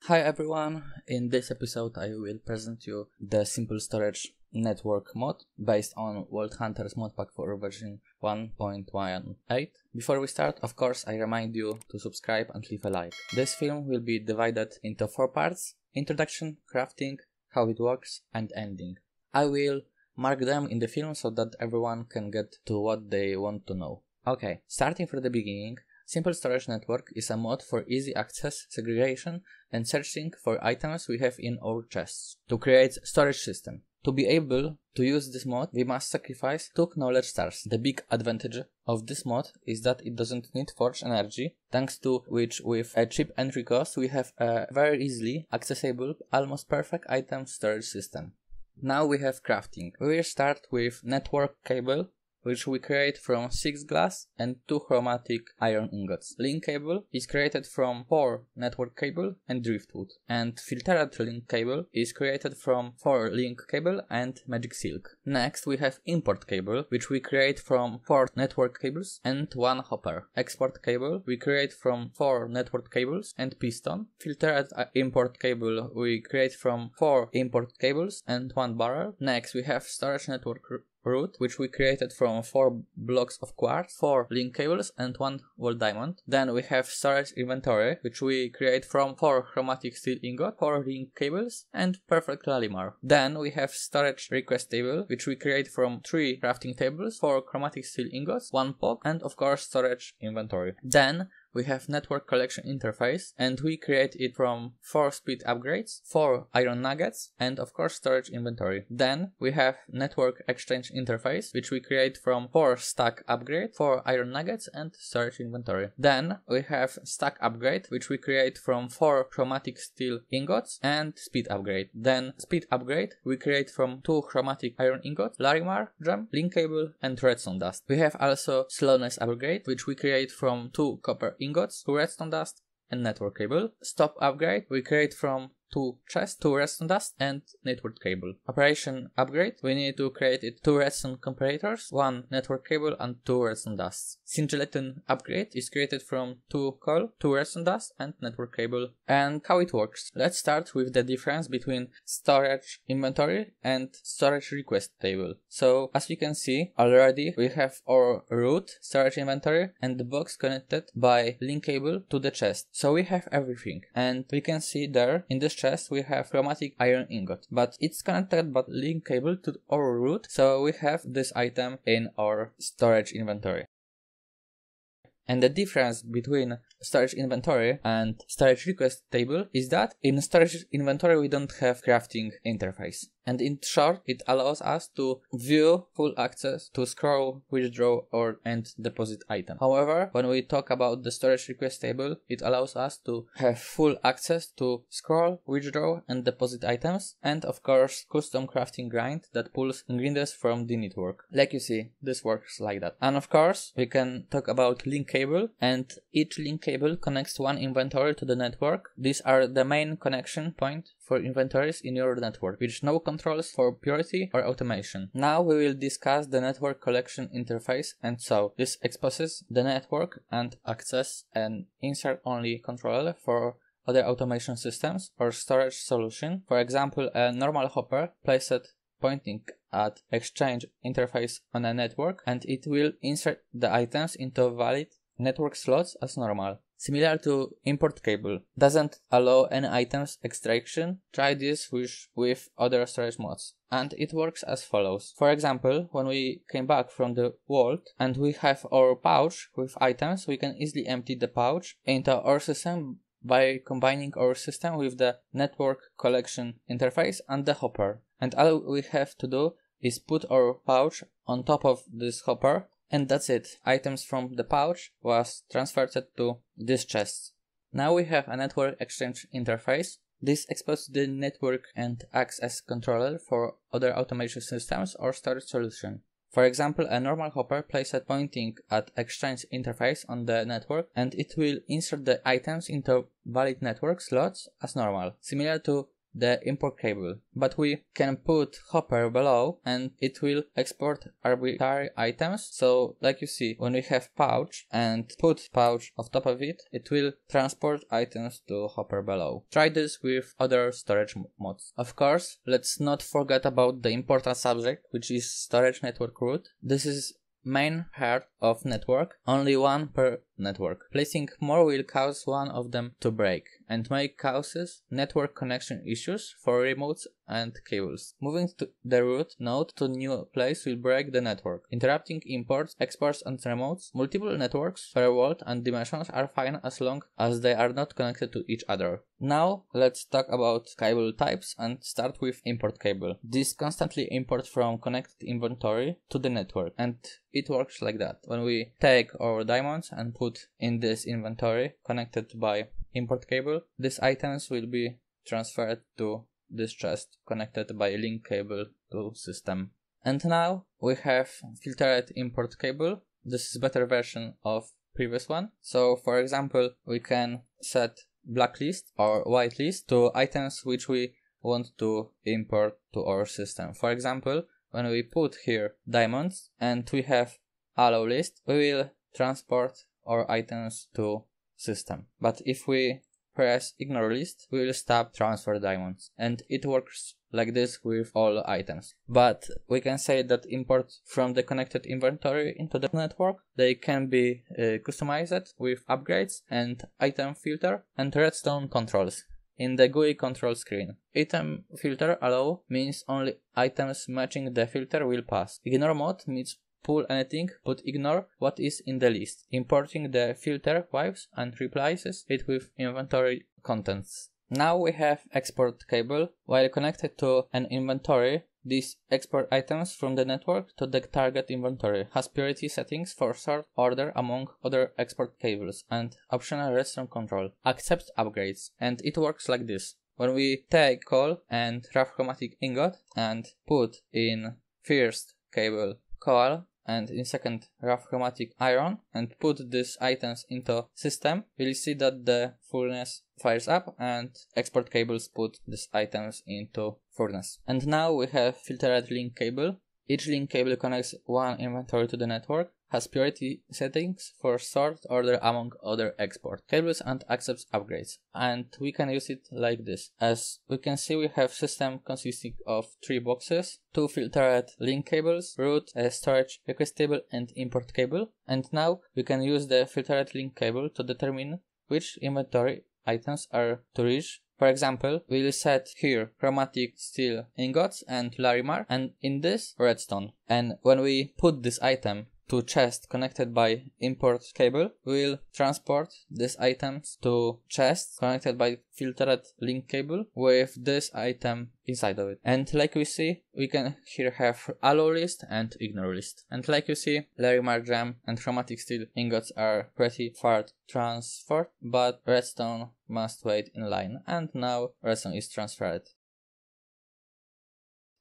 Hi everyone, in this episode I will present you the simple storage network mod based on Vault Hunters Modpack for version 1.18. Before we start, of course, I remind you to subscribe and leave a like. This film will be divided into 4 parts: introduction, crafting, how it works, and ending. I will mark them in the film so that everyone can get to what they want to know. Okay, starting from the beginning. Simple Storage Network is a mod for easy access, segregation, and searching for items we have in our chests to create storage system. To be able to use this mod, we must sacrifice 2 knowledge stars. The big advantage of this mod is that it doesn't need forge energy, thanks to which with a cheap entry cost we have a very easily accessible, almost perfect item storage system. Now we have crafting. We will start with network cable, which we create from 6 glass and 2 chromatic iron ingots. Link cable is created from 4 network cable and driftwood, and filtered link cable is created from 4 link cable and magic silk. Next we have import cable, which we create from 4 network cables and 1 hopper. Export cable we create from 4 network cables and piston. Filtered import cable we create from 4 import cables and 1 barrel. Next we have storage network route, which we created from 4 blocks of quartz, 4 link cables and 1 wall diamond. Then we have storage inventory, which we create from 4 chromatic steel ingot, 4 link cables and perfect lalimar. Then we have storage request table, which we create from 3 crafting tables, 4 chromatic steel ingots, 1 POG, and of course storage inventory. Then we have network collection interface, and we create it from 4 speed upgrades, 4 iron nuggets, and of course storage inventory. Then we have network exchange interface, which we create from 4 stack upgrade, 4 iron nuggets, and storage inventory. Then we have stack upgrade, which we create from 4 chromatic steel ingots and speed upgrade. Then speed upgrade we create from 2 chromatic iron ingots, larimar, gem, link cable, and redstone dust. We have also slowness upgrade, which we create from 2 copper ingots, 2 redstone dust, and network cable. Stop upgrade we create from 2 chests, 2 redstone dust, and network cable. Operation upgrade we need to create it 2 redstone comparators, 1 network cable, and 2 redstone dusts. Singleton upgrade is created from 2 coal, 2 redstone dust, and network cable. And how it works. Let's start with the difference between storage inventory and storage request table. So as we can see already, we have our root, storage inventory, and the box connected by link cable to the chest. So we have everything, and we can see there in this chest we have chromatic iron ingot, but it's connected by link cable to our root, so we have this item in our storage inventory. And the difference between storage inventory and storage request table is that in storage inventory we don't have crafting interface. And in short, it allows us to view full access to scroll, withdraw, and deposit item. However, when we talk about the storage request table, it allows us to have full access to scroll, withdraw, and deposit items, and of course custom crafting grind that pulls ingredients from the network. Like you see, this works like that. And of course, we can talk about link cable, and each link cable connects one inventory to the network. These are the main connection point for inventories in your network, with no controls for purity or automation. Now we will discuss the network collection interface, and so this exposes the network and access an insert only controller for other automation systems or storage solution. For example, a normal hopper placed pointing at exchange interface on a network, and it will insert the items into valid network slots as normal. Similar to import cable, doesn't allow any items extraction. Try this with other storage mods, and it works as follows. For example, when we came back from the vault and we have our pouch with items, we can easily empty the pouch into our system by combining our system with the network collection interface and the hopper. And all we have to do is put our pouch on top of this hopper, and that's it. Items from the pouch was transferred to this chest. Now we have a network exchange interface. This exposes the network and acts as controller for other automation systems or storage solution. For example, a normal hopper placed pointing at exchange interface on the network, and it will insert the items into valid network slots as normal. Similar to the import cable, but we can put hopper below and it will export arbitrary items. So like you see, when we have pouch and put pouch on top of it, it will transport items to hopper below. Try this with other storage mods. Of course, let's not forget about the important subject, which is storage network root. This is main heart of network, only one per network. Placing more will cause one of them to break and may causes network connection issues for remotes and cables. Moving to the root node to new place will break the network, interrupting imports, exports and remotes. Multiple networks per vault and dimensions are fine as long as they are not connected to each other. Now let's talk about cable types and start with import cable. This constantly imports from connected inventory to the network, and it works like that. When we take our diamonds and put in this inventory connected by import cable, these items will be transferred to this chest connected by link cable to system. And now we have filtered import cable. This is better version of previous one. So for example, we can set blacklist or whitelist to items which we want to import to our system. For example, when we put here diamonds and we have allow list, we will transport our items to system. But if we press ignore list, we will stop transfer diamonds, and it works like this with all items. But we can say that import from the connected inventory into the network, they can be customized with upgrades and item filter and redstone controls. In the GUI control screen, item filter allow means only items matching the filter will pass. Ignore mode means pull anything but ignore what is in the list. Importing the filter wipes and replaces it with inventory contents. Now we have export cable. While connected to an inventory, these export items from the network to the target inventory has priority settings for sort order among other export cables and optional redstone control. Accept upgrades, and it works like this. When we take coal and rough chromatic ingot and put in first cable coal and in second rough chromatic iron and put these items into system, we'll see that the furnace fires up and export cables put these items into furnace. And now we have filtered link cable. Each link cable connects one inventory to the network, has priority settings for sort order among other export cables and accepts upgrades. And we can use it like this. As we can see, we have system consisting of 3 boxes, 2 filtered link cables, root, a storage request table and import cable. And now we can use the filtered link cable to determine which inventory items are to reach. For example, we'll set here chromatic steel ingots and larimar, and in this redstone. And when we put this item to chest connected by import cable, we'll transport these items to chest connected by filtered link cable with this item inside of it. And like we see, we can here have allow list and ignore list. And like you see, larimar gem and chromatic steel ingots are pretty far transferred, but redstone must wait in line, and now redstone is transferred.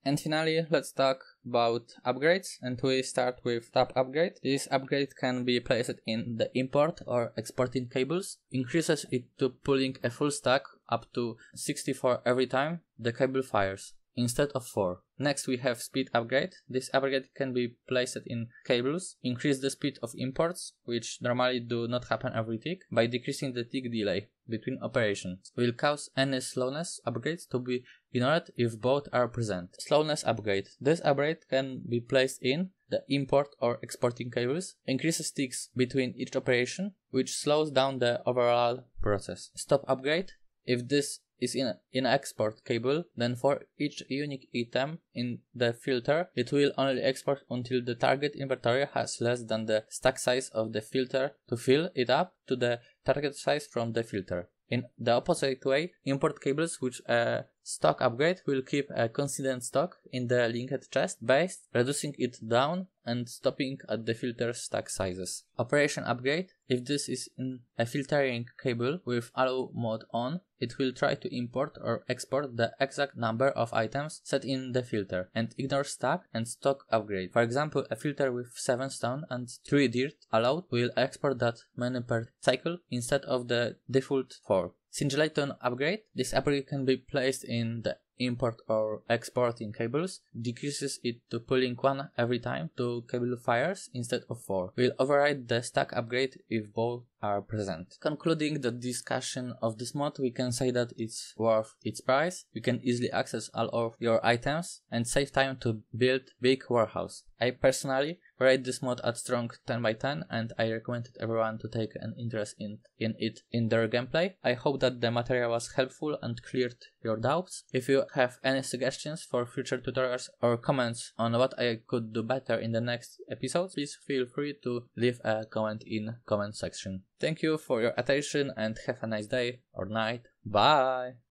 And finally, let's talk about upgrades, and we start with top upgrade. This upgrade can be placed in the import or exporting cables, increases it to pulling a full stack up to 64 every time the cable fires, instead of 4. Next we have speed upgrade. This upgrade can be placed in cables, increase the speed of imports, which normally do not happen every tick, by decreasing the tick delay between operations. Will cause any slowness upgrades to be ignored if both are present. Slowness upgrade. This upgrade can be placed in the import or exporting cables, increases ticks between each operation, which slows down the overall process. Stop upgrade. If this is in export cable, then for each unique item in the filter, it will only export until the target inventory has less than the stack size of the filter to fill it up to the target size from the filter. In the opposite way, import cables with a stock upgrade will keep a consistent stock in the linked chest base, reducing it down and stopping at the filter stack sizes. Operation upgrade. If this is in a filtering cable with allow mode on, it will try to import or export the exact number of items set in the filter and ignore stack and stock upgrade. For example, a filter with 7 stone and 3 dirt allowed will export that many per cycle instead of the default 4. Singulaton upgrade. This upgrade can be placed in the import or exporting cables, decreases it to pulling 1 every time to cable fires instead of 4. We'll override the stack upgrade if both are present. Concluding the discussion of this mod, we can say that it's worth its price. You can easily access all of your items and save time to build big warehouse. I personally rate this mod at strong 10 by 10 and I recommend everyone to take an interest in it in their gameplay. I hope that the material was helpful and cleared your doubts. If you have any suggestions for future tutorials or comments on what I could do better in the next episodes, please feel free to leave a comment in comment section. Thank you for your attention and have a nice day or night. Bye!